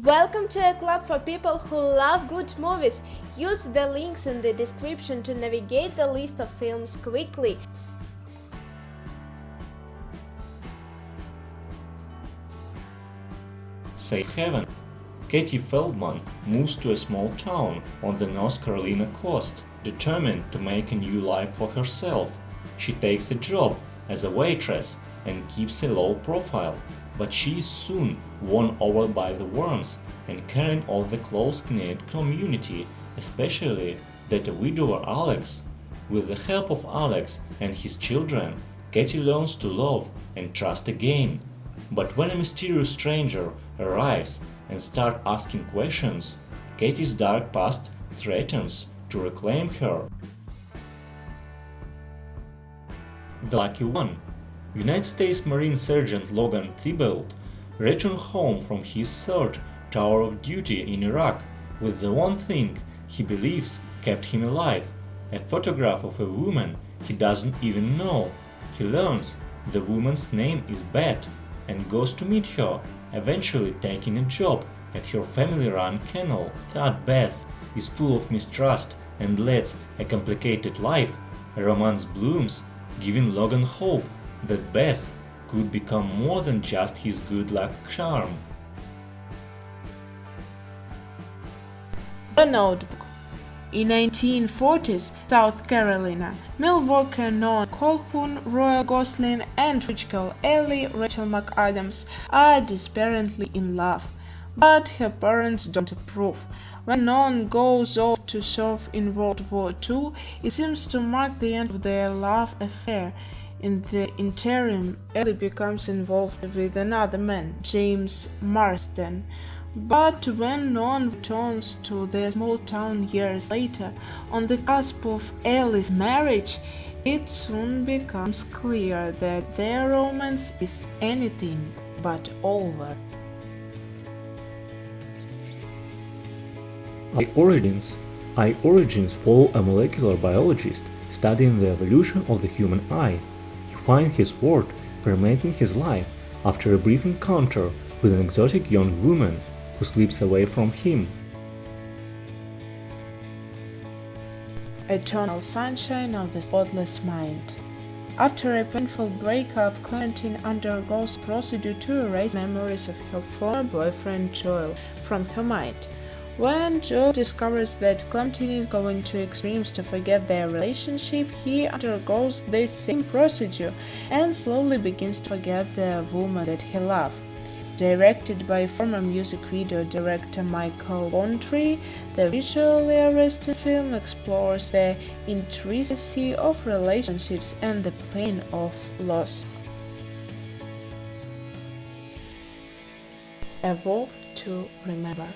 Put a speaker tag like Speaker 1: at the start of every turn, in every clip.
Speaker 1: Welcome to a club for people who love good movies. Use the links in the description to navigate the list of films quickly.
Speaker 2: Safe Haven. Katie Feldman moves to a small town on the North Carolina coast, determined to make a new life for herself. She takes a job as a waitress and keeps a low profile, but she is soon won over by the warmth and caring of the close-knit community, especially that a widower Alex. With the help of Alex and his children, Katie learns to love and trust again. But when a mysterious stranger arrives and starts asking questions, Katie's dark past threatens to reclaim her. The Lucky One. United States Marine Sergeant Logan Thibault returned home from his third tour of duty in Iraq with the one thing he believes kept him alive, a photograph of a woman he doesn't even know. He learns the woman's name is Beth and goes to meet her, eventually taking a job at her family-run kennel. That Beth is full of mistrust and leads a complicated life. A romance blooms, giving Logan hope that Beth could become more than just his good luck charm.
Speaker 3: The Notebook. In 1940s South Carolina, mill worker Noah Colquhoun, Royal Gosling, and rich girl Ellie Rachel McAdams are desperately in love, but her parents don't approve. When Noah goes off to serve in World War II, it seems to mark the end of their love affair. In the interim, Ellie becomes involved with another man, James Marsden. But when Noah returns to their small town years later, on the cusp of Ellie's marriage, it soon becomes clear that their romance is anything but over.
Speaker 4: Eye origins follow a molecular biologist studying the evolution of the human eye. He finds his work permeating his life after a brief encounter with an exotic young woman who slips away from him.
Speaker 3: Eternal Sunshine of the Spotless Mind. After a painful breakup, Clementine undergoes a procedure to erase memories of her former boyfriend Joel from her mind. When Joel discovers that Clementine is going to extremes to forget their relationship, he undergoes the same procedure and slowly begins to forget the woman that he loved. Directed by former music video director Michael Bontree, the visually arresting film explores the intricacy of relationships and the pain of loss. A Walk to Remember.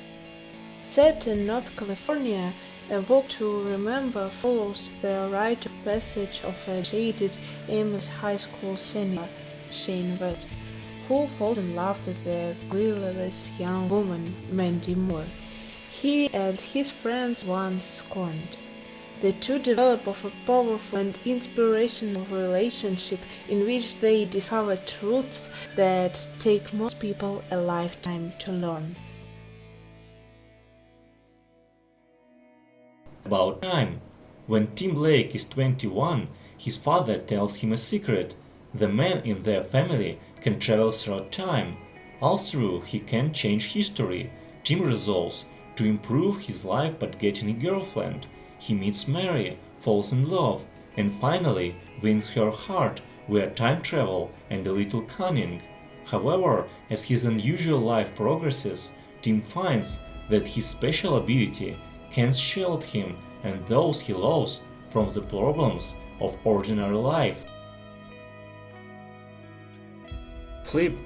Speaker 3: Set in North California, A Walk to Remember follows the rite of passage of a jaded, aimless high school senior, Shane West, who falls in love with the guileless young woman, Mandy Moore, he and his friends once scorned. The two develop a powerful and inspirational relationship in which they discover truths that take most people a lifetime to learn.
Speaker 2: About time. When Tim Blake is 21, his father tells him a secret. The man in their family can travel through time. Although he can't change history, Tim resolves to improve his life by getting a girlfriend. He meets Mary, falls in love, and finally wins her heart via time travel and a little cunning. However, as his unusual life progresses, Tim finds that his special ability can shield him and those he loves from the problems of ordinary life. Flip.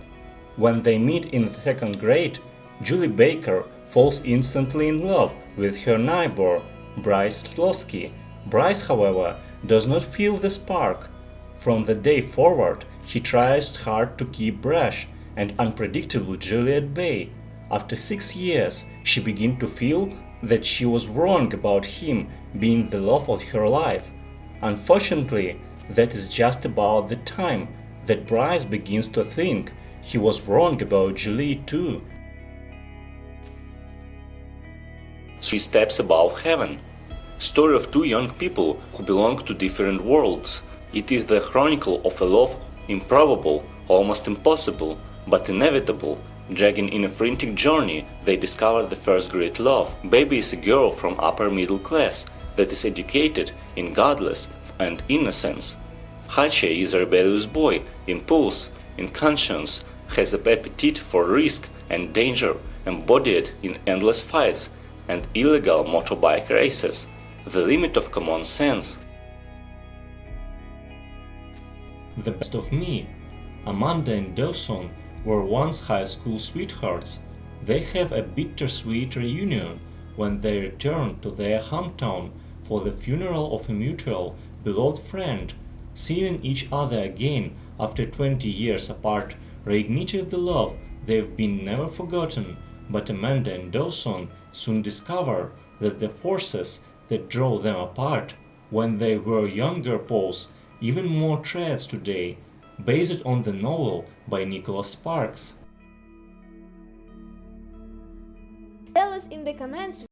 Speaker 2: When they meet in the second grade, Julie Baker falls instantly in love with her neighbor, Bryce Slosky. Bryce, however, does not feel the spark. From that day forward, he tries hard to keep brash and unpredictable Julie at bay. After 6 years, she begins to feel that she was wrong about him being the love of her life. Unfortunately, that is just about the time that Bryce begins to think he was wrong about Julie too. 3 steps above heaven. Story of 2 young people who belong to different worlds. It is the chronicle of a love improbable, almost impossible, but inevitable. Dragging in a frantic journey, they discover the first great love. Baby is a girl from upper middle class that is educated in godless and innocence. Hache is a rebellious boy, impulse, in conscience, has an appetite for risk and danger, embodied in endless fights and illegal motorbike races, the limit of common sense. The best of me. Amanda and Dawson were once high school sweethearts. They have a bittersweet reunion when they return to their hometown for the funeral of a mutual, beloved friend. Seeing each other again after 20 years apart reignited the love they've been never forgotten, but Amanda and Dawson soon discover that the forces that drove them apart when they were younger pose even more threats today, based on the novel by Nicholas Sparks.
Speaker 1: Tell us in the comments